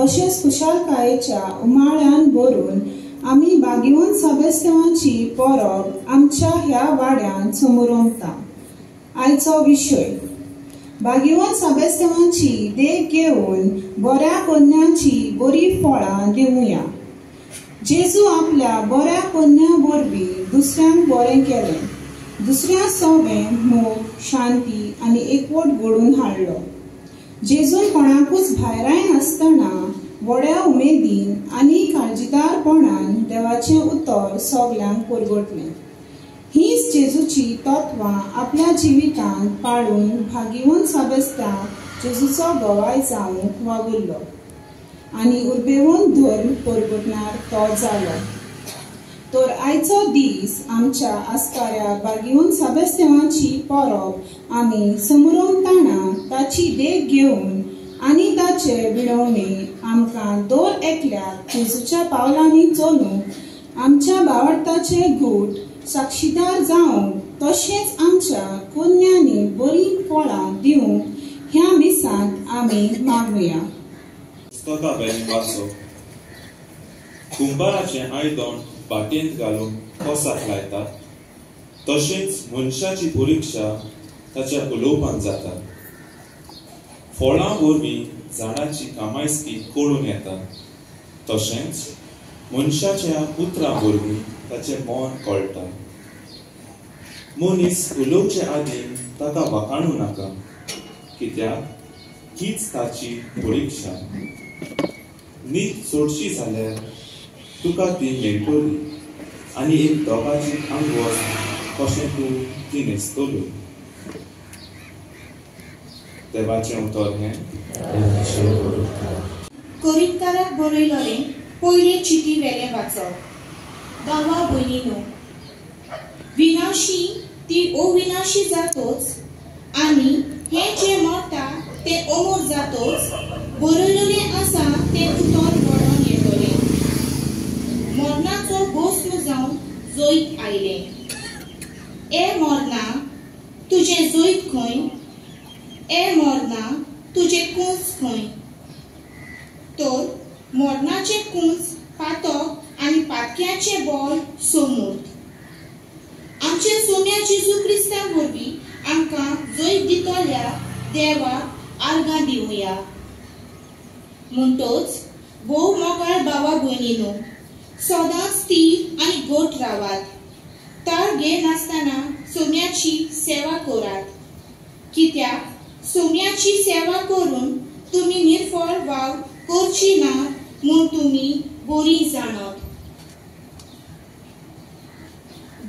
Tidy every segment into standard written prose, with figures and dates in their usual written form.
तशेंच खुशालकायेच्या उमाळ्यान भरून आमी भाग्यवंत सभेस्तेवांची परब आमच्या ह्या वाड्यान समोरवता। आयचो विशय भाग्यवंत सभेस्तेवांची देख घेवन बऱ्या कन्यांची बरी फळां दिवया। जेजू आपल्या बऱ्या कन्या वरवीं दुसऱ्यांक बरें केलें, दुसऱ्या सगळें मोग, शांती आनी एकवट घडोवन हाडलो। जेजून कोणाकूच भायराय नासतना व्हड्या उमेदीन आनी काळजीदारपणान देवाचें उतर सगळ्यांक परगटलें। हीच जेजूची तत्वां आपल्या जिवितांत पाळून भाग्यवंत सभेस्त्यांक जेजूचो गवाय जावंक वावुरलो आनी उर्बेवंत धर्म परगटणार तो जालो। तर आयचो दीस आमच्या आस्काऱ्या भाग्यवंत सभेस्तेवांची परब आमी समोरवतना ताची देख घेवन आनी ताचे विणवणे आमकां दर एकल्याक जेजूच्या पावलांनी चलूंक आमच्या भावार्थाचे घूट साक्षीदार जावंक तशेंच आमच्या कन्यांनी बरी फळां दिवंक ह्या दिसांत आमी मागुया। कुंभाराचें आयदन बाटयेंत घालून कोसाक लायतात, तशेंच मनशाची परिक्षा ताच्या उलोवपान जाता। फळां वरवीं झाडाची कामायस्की कळून येता, तशेंच मनशाच्या उतरां वरवीं ताचें मन कळटा। मनीस उलोवचे आदीं ताका वाखाणूं नाका, कित्याक हीच ताची परिक्षा। न्हीद सोडची जाल्यार तुका ती मेळटली आनी एक दोगाची आंगवस कशें तूं ती न्हेसतलो। देवाचें उतर हें कोरिंथाराक बरयलोलें पयलें चिटी वेलें वाचप। भावा भयणीनो, विनाशी ती अविनाशी जातोच आनी हें जें मरता तें अमर जातोच बरयलोलें आसा तें उतर घडोवन येतलें। मरणाचो भस्म जावन जैत आयलें। ए मरणा तुजें जैत खंय? ए मरणा तुजें कुंज खंय? तर मरणाचें कुंज पातक आनी पातक्याचें बळ समूर्त। आमचे सोम्या जेजू क्रिस्ता वरवीं आमकां जैत दितल्या देवाक आर्गां दिवया। म्हणटच भोव मोगाळ भावा भयणीनो, सदांच स्थिर आनी घट रावात। ताळ घेनासतना सोम्याची सेवा करात, कित्याक सोम्याची सेवा करून तुमी निर्फळ वाव करची ना म्हूण तुमी बरी जाणत।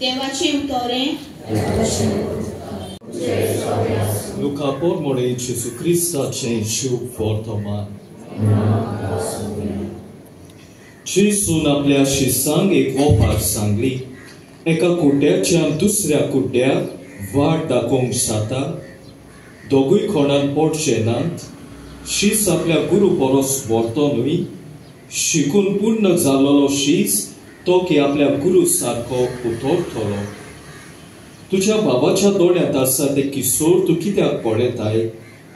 देवाचें उतरें Luca pormone Gesù Cristo c'è शुभ वर्तमान। जेजून आपल्या शिसांक एक ओपार सांगली, एका कुड्याच्यान दुसऱ्या कुड्याक वाट दाखोवंक जाता, दोगूय कोणान पडचे नात। शीस आपल्या गुरू परस वर्तनूय, शिकून पूर्ण जाल्लो शीस तो की आपल्या गुरू सारको उतरतलो। तुझ्या बाबाच्या दोळ्यांत आसा ते किसोर तूं कित्याक पळयताय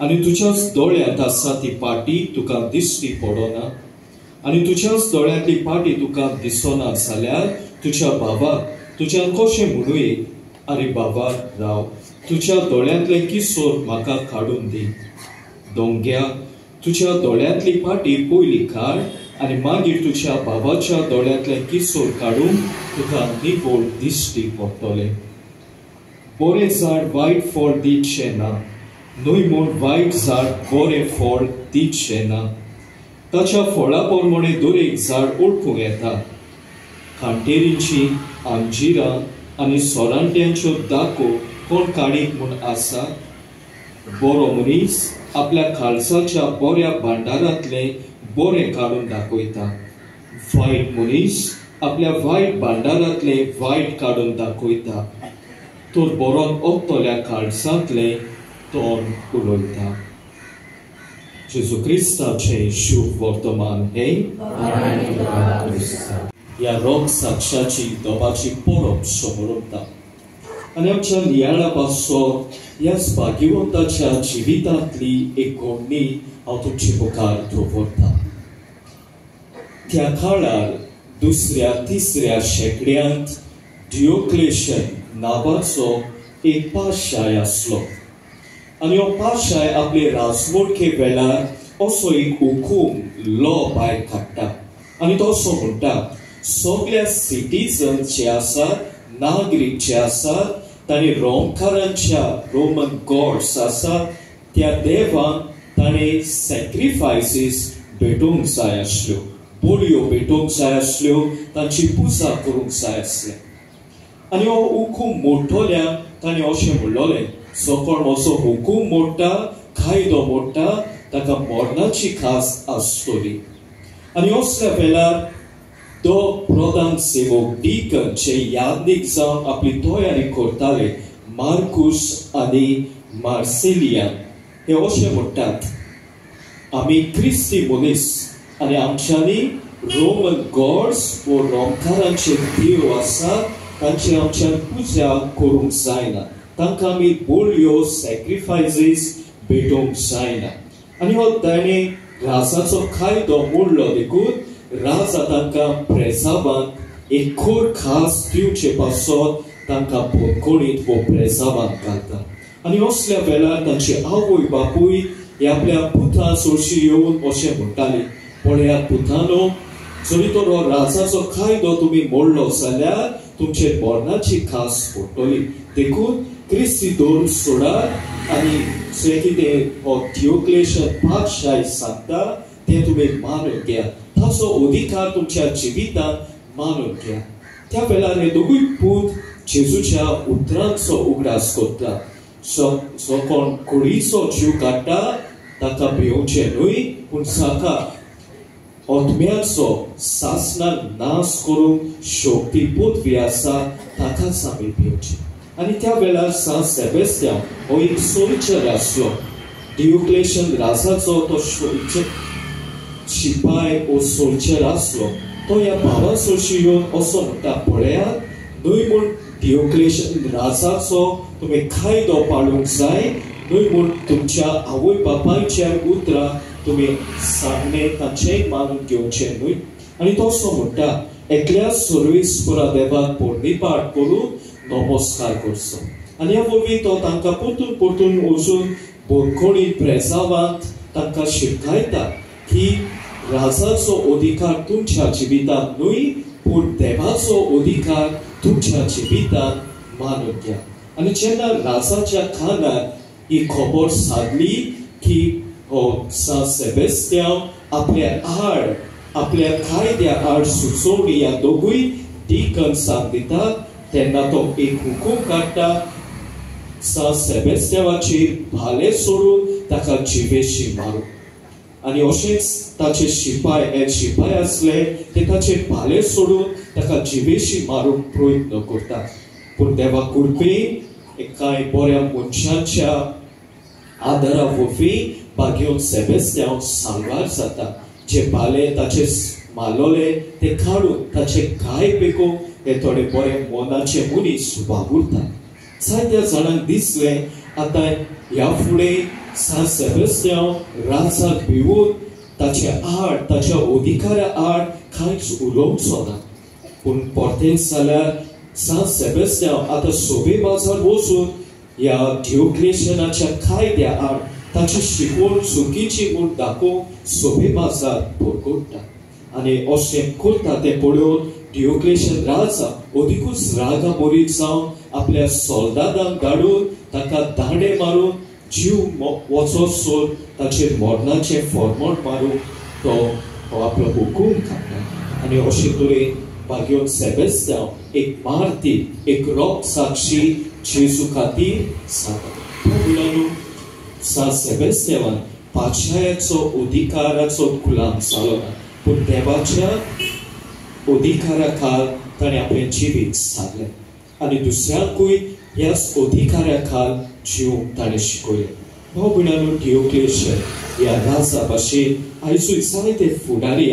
आनी तुज्याच दोळ्यांत आसा ती पाटी तुका दिश्टी पडना आनी तुज्याच दोळ्यांतली पाटी तुका दिसना जाल्यार तुज्या बाबाक तुज्यान कशें म्हणूये, आरे बाबा राव, तुज्या दोळ्यांतले किसोर म्हाका काडून दी। दोंग्या, तुज्या दोळ्यांतली पाटी पयली काड आनी मागीर तुज्या बाबाच्या दोळ्यांतले किसोर काडून तुका निवळ दिश्टी पडटले। बरें झाड वायट फळ दितचें ना, न्हय म्हूण वायट झाड बरें फळ दितचें ना। ताच्या फळा प्रमाणे दरेक झाड ओळखूंक येता। खांटेरींची अंजिरां आनी सोरांट्यांच्यो दाखो कोण काडीत म्हूण आसा? बरो मनीस आपल्या खालसाच्या बऱ्या भांडारांतले बरें काडून दाखयता, वायट मनीस आपल्या वायट भांडारांतले वायट काडून दाखयता। तर बरोन ओंपतल्या खालसांतले तोंड उलयता। जेजू क्रिस्ताचें शुभ वर्तमान हे ह्या रोग साक्षाची दोबाची परब समोरता आनी आमच्या लियाळा पासून ह्याच भाग्यवंताच्या जिवितांतली एक घडणी हांव तुमचे मुखार दवरता। त्या काळार दुसऱ्या तिसऱ्या शेंकड्यांत डियोक्लेशन नावाचो एक पाशाय आसलो आनी हो पाशाय आपले राजवटके वेळार असो एक हुकूम लॉ भायर काडटा आनी तो असो म्हणटा सगळ्या सिटीजन्स जे आसात नागरीक जे आसात तांणी रोमकारांच्या रोमन गॉड्स आसात त्या देवाक ताणें सॅक्रिफायसीस भेटोवंक जाय आसल्यो बोलयो भेटोवंक जाय आसल्यो तांची पुजा करूंक जाय आसलें आनी हो हुकूम मोडटोल्यान ताणें अशें म्हणलोलें जो कोण असो हुकूम मोडटा कायदो मोडटा ताका मरणाची खास आसतली आनी असल्या वेळार तो प्रधान सेवक डिकन जे यादनीक जावन आपली तयारी करताले मार्कुस आनी मार्सेलियान हे अशें म्हणटात आमी क्रिस्ती मनीस आनी आमच्यांनी रोमन गॉड्स वो रोमकारांचे देव आसात तांची आमच्यान पुजा करूंक जायना तांकां आमी बोलयो सॅक्रिफायसीस भेटोवंक जायना आनी हो ताणें राजाचो कायदो मोडलो देखून राजा तांकां प्रेसावांत एक खोर खास दिवचे पासत तांकां बोडकोणीत वो प्रेसावांत घालता आनी असल्या वेळार तांची आवय बापूय हे आपल्या पुता सोडशी येवन अशें म्हणटाली पळयात पुतानो जरी तो राजाचो कायदो तुमी मोडलो जाल्यार तुमचे मरणाची खास पडटली देखून क्रिस्ती धर्म सोडात आनी जे कितें हो डियोक्लेशन पादशाह सांगता ते तुमी मानून घ्या ताचो अधिकार तुमच्या जिवितांत मानून घ्या त्या वेळार हे दोगूय पूत जेजूच्या उतरांचो उगडास करता जो कोण कुडीचो जीव काडटा ताका भिवचें न्हय पूण जाका आत्म्याचो सासणान नाश करूंक शक्ती पदवी आसा ताकाच आमी भिवचें आनी त्या वेळार सान सेबेस्त्यान हो एक सोल्जर आसलो डियोक्लेशन राजाचो तो शिपाय ओ सोल्जर आसलो तो ह्या भावा सोडशी येवन असो म्हणटा पळयात न्हय म्हूण डियोक्लेशन राजाचो तुमी कायदो पाळूंक जाय न्हय म्हूण तुमच्या आवय बापायच्या उतरां तुमी सांगणे तांचेय मानून घेवचें न्हय आनी तो असो म्हणटा एकल्या सर्वेस्परा देवाक पोरणीपाट करून नमस्कार करचो आनी ह्या वरवीं तो तांकां परतून परतून वचून बोडखोणी प्रेसावांत तांकां शिकयता की राजाचो अधिकार तुमच्या जिवितांत न्हय पूण देवाचो अधिकार तुमच्या जिवितांत मानून घ्या आनी जेन्ना राजाच्या कानार ही खबर सादली की हो सान सेबेस्त्यान आपल्या आड आपल्या कायद्या आड सुचोवणी ह्या दोगूय डिकन सांग दितात तेन्ना तो एक हुकूम काडटा सान सेबेस्त्यावाचेर भाले सोडून ताका जिवेशी मारूंक आनी अशेंच ताचे शिपाय आसले ते ताचेर भाले सोडून ताका जिवेशी मारूंक प्रयत्न करतात पूण देवा कृपेन कांय बऱ्या मनशांच्या आदारा वरवीं बागेवन सेबेस्त्यान सांगवार जाता जे भाले ताचे मारलोले ते काडून ताचे गाय पेकोवंक हे थोडे बरे मनाचे मनीस वावुरतात जायत्या जाणांक दिसलें आतां ह्या फुडें सान सेबेस्त्यान राजाक भिवून ताचे आड ताच्या अधिकारा आड कांयच उलोवचो ना पूण परतें जाल्यार सान सेबेस्त्यान आतां सोबे बाजार वचून ह्या डियोक्लेशनाच्या कायद्या आड ताची शिकवण चुकीची म्हूण दाखोवंक सोबे बाजार भरगोडटा आनी अशें करता तें पळोवन डियोक्लेशन राजा अदिकूच रागा मोरीत जावन आपल्या सोल्दादांक धाडून ताका दांडे मारून जीव वचोसोर ताचेर मरणाचें फर्मण मारूंक तो आपलो हुकूम काडटा आनी अशे तरेन बागेवन सेबेस्त्यान एक मारती एक रोग साक्षी जेजू खातीर जाता सान सेबेस्त्यान पादशायाचो अधिकाराचो गुलाम जालो ना पूण देवाच्या अधिकारा खाल ताणें आपलें जिवीत सारलें आनी दुसऱ्यांकूय ह्याच अधिकारा खाल जिवंक ताणें शिकयलें भाव भयणांनो डियोक्लेशन ह्या राजा भाशेन आयजूय जायते फुडारी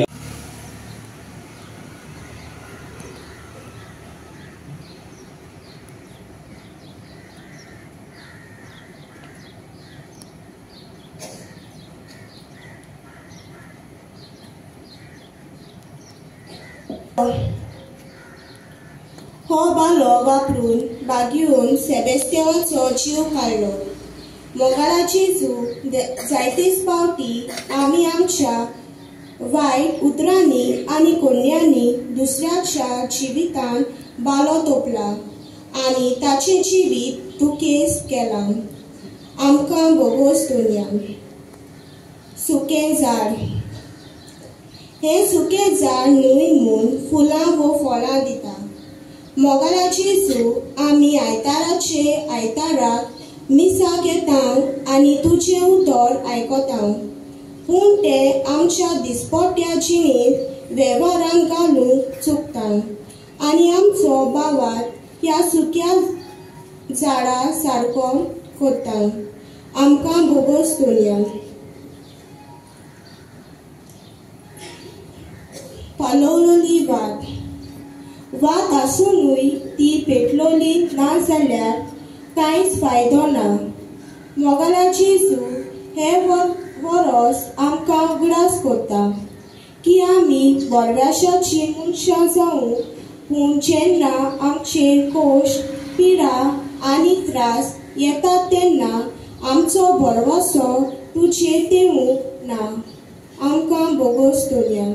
हो बालो वापरून बागीवन सेबेस्तियानाचो जीव काडलो. मोगालाची चूक जायतीच फावटी आमी आमच्या वायट उतरांनी आनी कोन्यांनी दुसऱ्याच्या जिवितान बालो तोपला आनी ताचें जिवीत तुकेस केलां. आमकां बोगोस दुनिया. सुकें झाड. हें सुकें झाड न्हय म्हूण फुलां वो फळां दिता. मोगालाची चूक आमी आयताराक मिसा घेतां आनी तुजें उतर आयकतां, पूण ते आमच्या दिसपट्ट्या जिणेंत वेव्हारांत घालूंक चुकतां आनी आमचो बावार ह्या सुक्या झाडा सारको करता. आमकां बोगोस दुनिया. पालोवलोली वात. वात आसूनय ती पेटलोली ना जाल्यार कांयच फायदो ना. मोगालाची चूक हे वरस आमकां उगडास करता की आमी बरव्याशाची मनशां जावं, पूण जेन्ना आमचेर कोश, पिडा आनी त्रास येतात तेन्ना आमचो भरवसो तुजेर देवूंक ना. आमकां बोगोस दुनिया.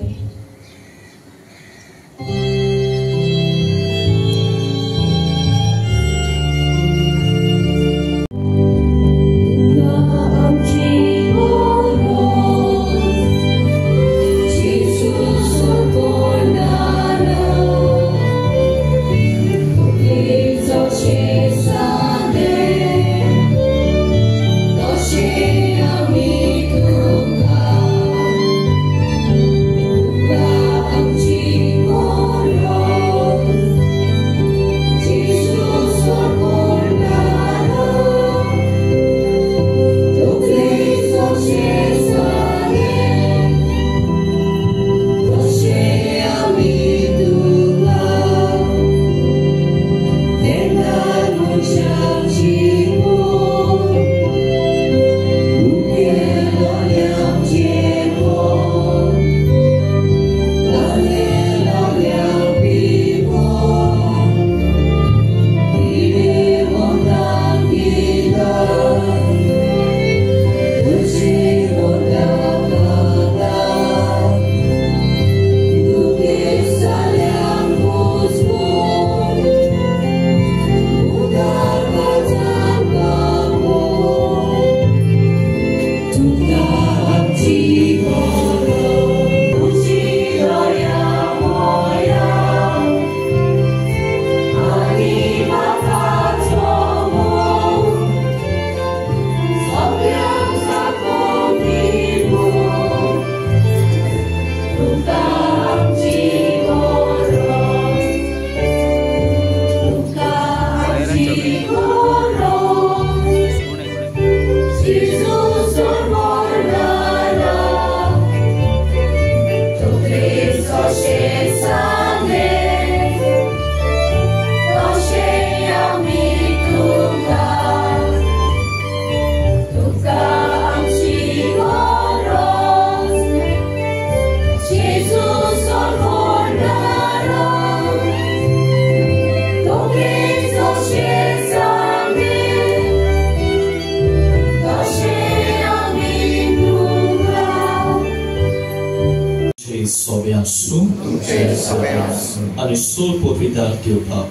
आणि सोल पवित्र दिवपाक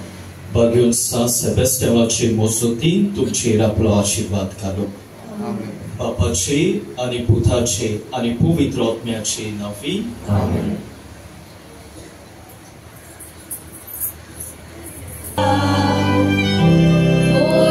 बागेवन सा सेबेस्तियानाचे मोसोतीन तुमचेर आपलो आशीर्वाद घालो. बापाचे आणि पुताचे आणि पवित्र आत्म्याचे नावी. आमेन. Oh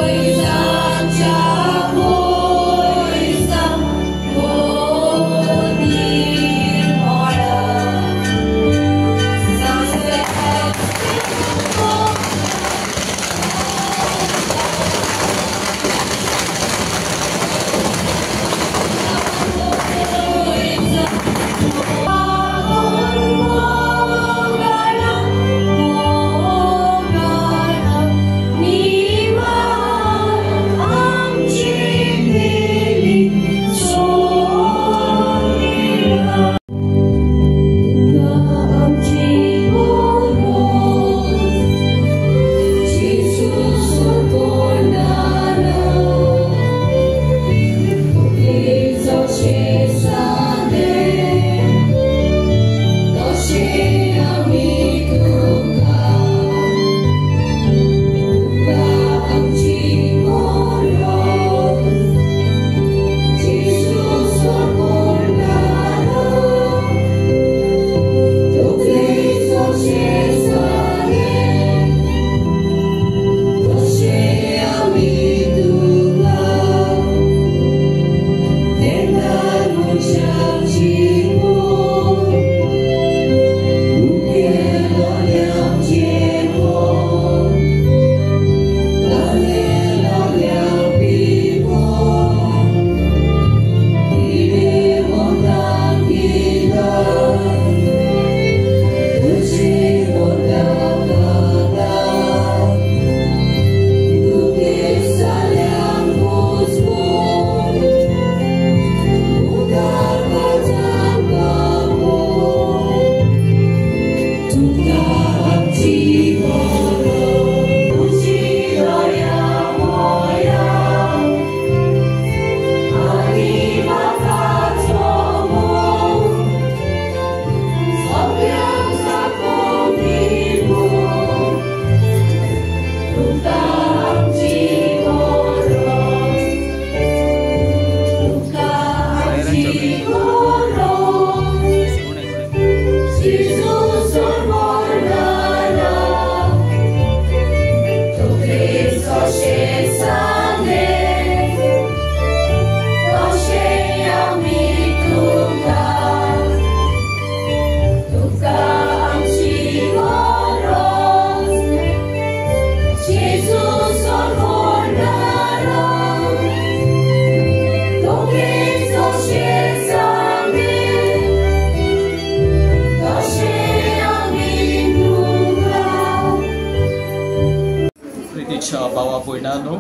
प्रितीच्या भावा भयणांनो,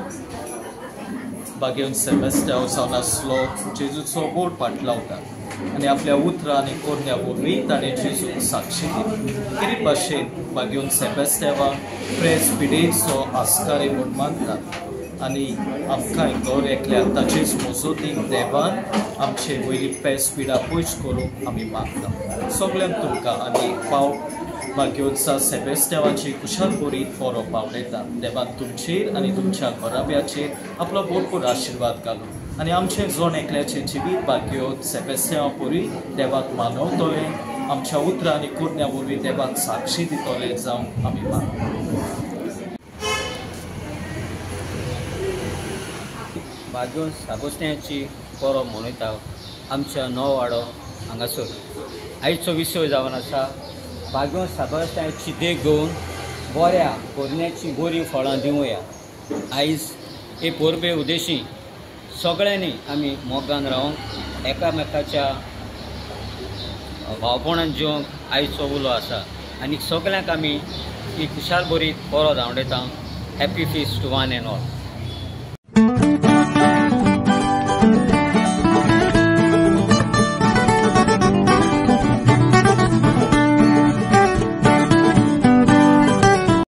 बागेवन सेबेस्त्यांव जावन आसलो जेजूचो बोट पाटलावता आनी आपल्या उतरां आनी कोरण्या वरवीं ताणें जेजूक साक्षी दिली. कितें भाशेन बागेवन सेबेस्त्यांवाक प्रेस पिडेचो आस्कारे म्हूण मानतात आनी आमकांय दर एकल्याक ताचेच मजतीक देवान आमचे वयली पेस पिडा पयस करूंक आमी मागता. सगळ्यांक तुमकां आनी पावट बागेवचा सेबेस्त्यांवाची कुशाल बरी फोरो पावयता. देवान तुमचेर आनी तुमच्या घराब्याचेर आपलो भरपूर आशिर्वाद घालूं आनी आमचे जोण एकल्याचे जिवीत बागेवत सेबेस्त्यांवा परी देवाक मानवतले, आमच्या उतरां आनी कुरण्या वरवीं देवाक साक्षी दितले जावं आमी मागता. बागेवन सेबेस्त्यांवाची परब मनयता आमच्या नववाडो हांगासर. आयचो विशय जावन आसा बागेवन सेबेस्त्यांवाची देख घेवन बऱ्या कोरण्याची बरी फळां दिवया. आयज हे परबे उद्देशी सगळ्यांनी आमी मोगान रावंक एकामेकाच्या भावपणान जिवंक आयचो उलो आसा आनी सगळ्यांक आमी ही खुशाल बरी परब धांवडयता. Happy feast to one and all.